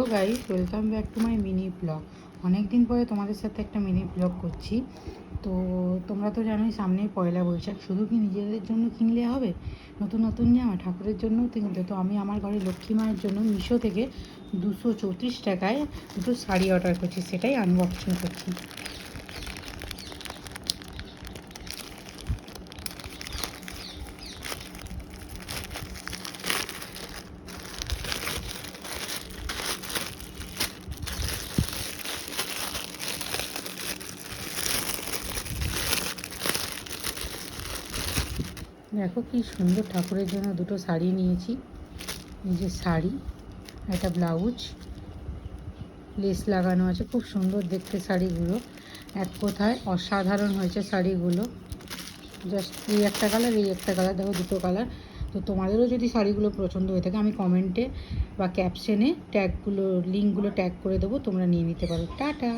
তো guys, welcome back to my mini blog. অনেক দিন পরে তোমাদের সাথে একটা মিনি ব্লগ করছি। তো তোমরা তো জানোই সামনেই পয়লা বৈশাখ। শুধু কি নিজেদের জন্য কিনলে হবে? নতুন নতুন জামা ঠাকুরের জন্যও কিনতে। তো আমি আমার ঘরে লক্ষ্মী মায়ের জন্য মিশো থেকে 234 টাকায় দুটো শাড়ি অর্ডার করছি, সেটাই আনবক্সিং করছি। দেখো কি সুন্দর, ঠাকুরের জন্য দুটো শাড়ি নিয়েছি। নিজের শাড়ি, একটা ব্লাউজ, লেস লাগানো আছে, খুব সুন্দর দেখতে শাড়িগুলো। এক কথায় অসাধারণ হয়েছে শাড়িগুলো। জাস্ট এই একটা কালার, এই একটা কালার, দেখো দুটো কালার। তো তোমাদেরও যদি শাড়িগুলো পছন্দ হয়ে থাকে আমি কমেন্টে বা ক্যাপশনে ট্যাগগুলো, লিঙ্কগুলো ট্যাগ করে দেবো, তোমরা নিয়ে নিতে পারো। টাটা।